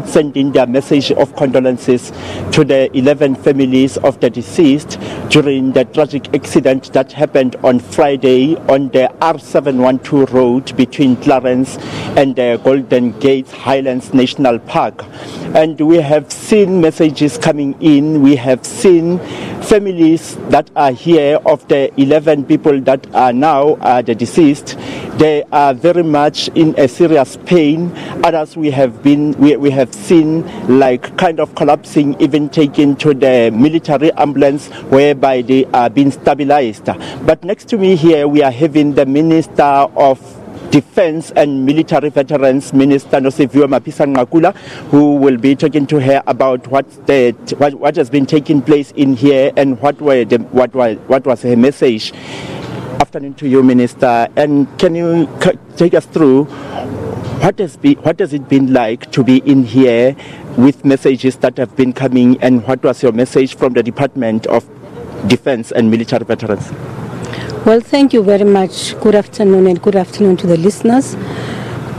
sending their message of condolences to the 11 families of the deceased during the tragic accident that happened on Friday on the R712 road between Clarence and the Golden Gate Highlands National Park. And we have seen messages coming in. We have seen families that are here of the 11 people that are now the deceased. They are very much in a serious pain. Others we have seen like kind of collapsing, even taken to the military ambulance whereby they are being stabilized. But next to me here we are having the Minister of Defense and Military Veterans, Minister Mapisa-Nqakula, who will be talking to her about what has been taking place in here and what was her message. Afternoon to you, Minister, and can you take us through what has it been like to be in here with messages that have been coming, and what was your message from the Department of Defense and Military Veterans? Well, thank you very much. Good afternoon, and good afternoon to the listeners.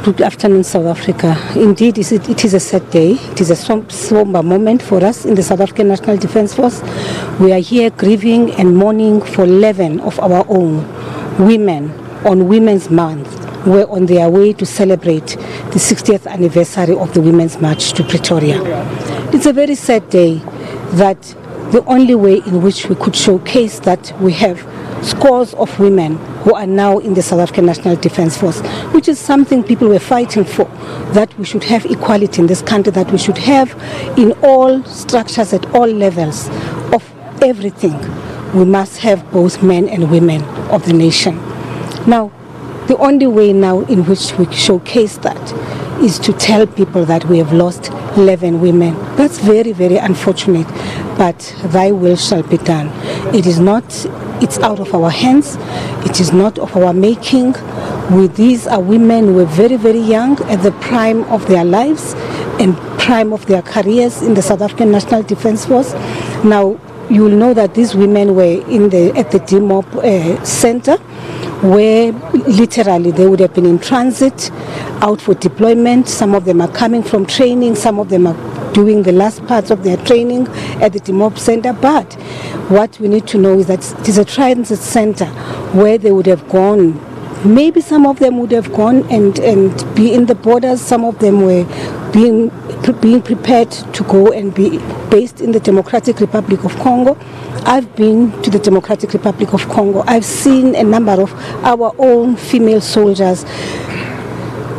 Good afternoon, South Africa. Indeed, it is a sad day. It is a somber moment for us in the South African National Defence Force. We are here grieving and mourning for 11 of our own women on Women's Month. We're on their way to celebrate the 60th anniversary of the Women's March to Pretoria. It's a very sad day that the only way in which we could showcase that we have scores of women who are now in the South African National Defence Force, which is something people were fighting for, that we should have equality in this country, that we should have in all structures at all levels of everything. We must have both men and women of the nation. Now, the only way now in which we showcase that is to tell people that we have lost 11 women. That's very, very unfortunate, but thy will shall be done. It's out of our hands. It is not of our making. These are women who were very, very young at the prime of their lives and prime of their careers in the South African National Defence Force. Now, you will know that these women were at the DMOP center, where literally they would have been in transit, out for deployment. Some of them are coming from training, some of them are doing the last parts of their training at the DMOP center. But what we need to know is that it is a transit center where they would have gone. Maybe some of them would have gone and be in the borders. Some of them were being prepared to go and be based in the Democratic Republic of Congo. I've been to the Democratic Republic of Congo. I've seen a number of our own female soldiers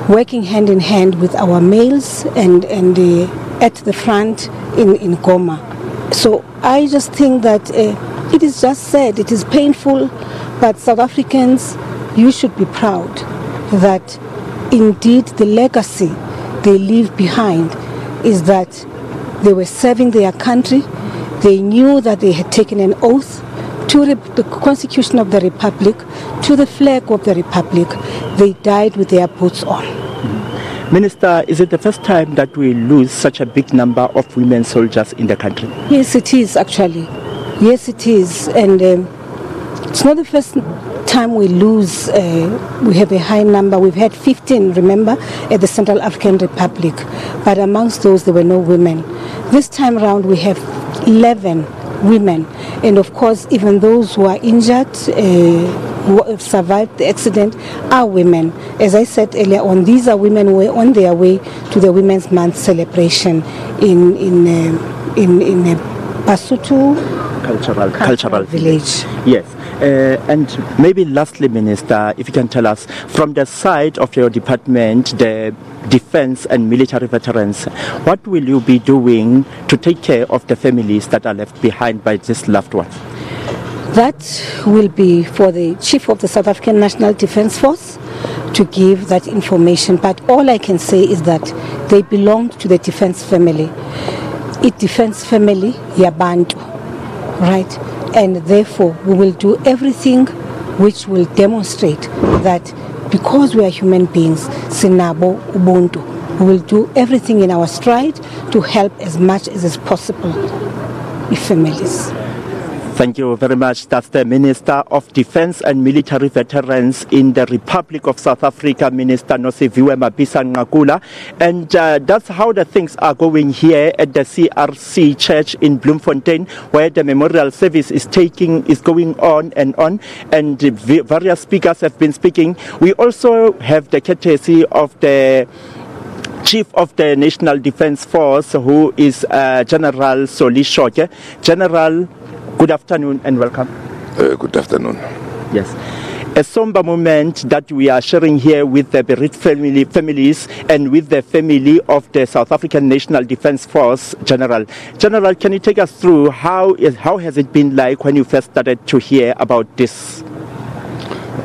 working hand in hand with our males and at the front in Goma. So I just think that it is just sad, it is painful, but South Africans, you should be proud that indeed the legacy they leave behind is that they were serving their country. They knew that they had taken an oath to the Constitution of the Republic, to the flag of the Republic. They died with their boots on. Minister, is it the first time that we lose such a big number of women soldiers in the country? Yes, it is actually. Yes, it is. And it's not the first time we lose. We have a high number. We've had 15, remember, at the Central African Republic. But amongst those, there were no women. This time around, we have 11 women. And of course, even those who are injured, who have survived the accident, are women. As I said earlier on, these are women who are on their way to the Women's Month celebration in Basotho Cultural Village. Yes. And maybe lastly, Minister, if you can tell us, from the side of your department, the Defense and Military Veterans, what will you be doing to take care of the families that are left behind by these loved ones? That will be for the Chief of the South African National Defence Force to give that information. But all I can say is that they belong to the defence family. It defence family, yabantu, right? And therefore, we will do everything which will demonstrate that because we are human beings, sinabo ubuntu, we will do everything in our stride to help as much as is possible with families. Thank you very much. That's the Minister of Defence and Military Veterans in the Republic of South Africa, Minister Nosiviwe Mapisa-Nqakula. And that's how the things are going here at the CRC Church in Bloemfontein, where the memorial service is going on. And various speakers have been speaking. We also have the courtesy of the Chief of the National Defence Force, who is General Solishoke. General, good afternoon and welcome. Good afternoon. Yes. A somber moment that we are sharing here with the bereaved families and with the family of the South African National Defence Force, General. General, can you take us through how has it been like when you first started to hear about this?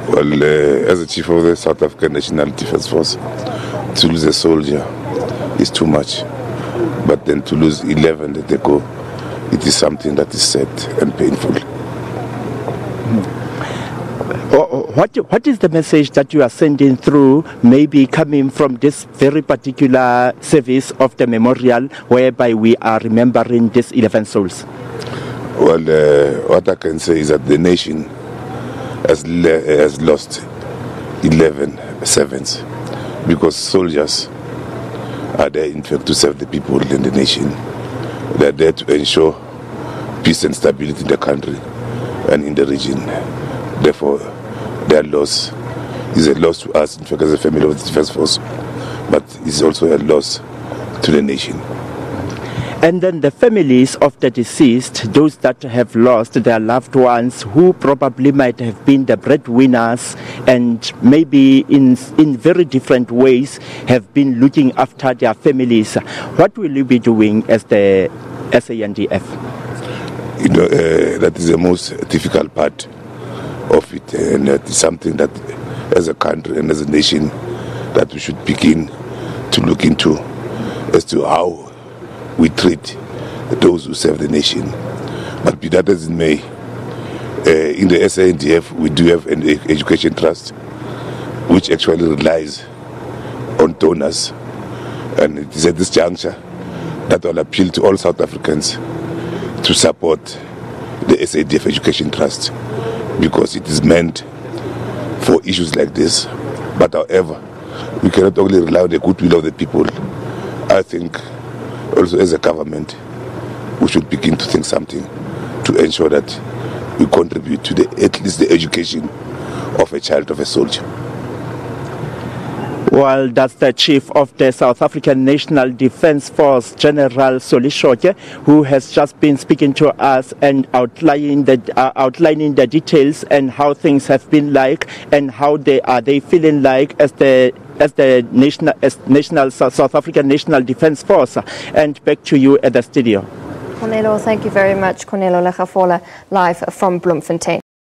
Well, as a Chief of the South African National Defence Force, to lose a soldier is too much. But then to lose 11 that they go, it is something that is sad and painful. What is the message that you are sending through, maybe coming from this very particular service of the memorial, whereby we are remembering these 11 souls? Well, what I can say is that the nation has lost 11 servants, because soldiers are there in fact to serve the people in the nation. They are there to ensure peace and stability in the country and in the region. Therefore, their loss is a loss to us, in fact, as a family of the Defence Force, but it's also a loss to the nation. And then the families of the deceased, those that have lost their loved ones, who probably might have been the breadwinners and maybe in very different ways have been looking after their families. What will you be doing as the SANDF? You know, that is the most difficult part of it, and that is something that as a country and as a nation that we should begin to look into as to how we treat those who serve the nation. But be that as it may, in the SANDF we do have an education trust which actually relies on donors, and it is at this juncture that I'll appeal to all South Africans to support the SANDF Education Trust, because it is meant for issues like this. But however, we cannot only rely on the goodwill of the people. I think also as a government we should begin to think something to ensure that we contribute to at least the education of a child of a soldier. Well, that's the Chief of the South African National Defence Force, General Solishoke, who has just been speaking to us and outlining the details and how things have been like and how they feeling like as the national South African National Defence Force. And back to you at the studio. Cornelo, thank you very much. Cornelo Legafola, live from Bloemfontein.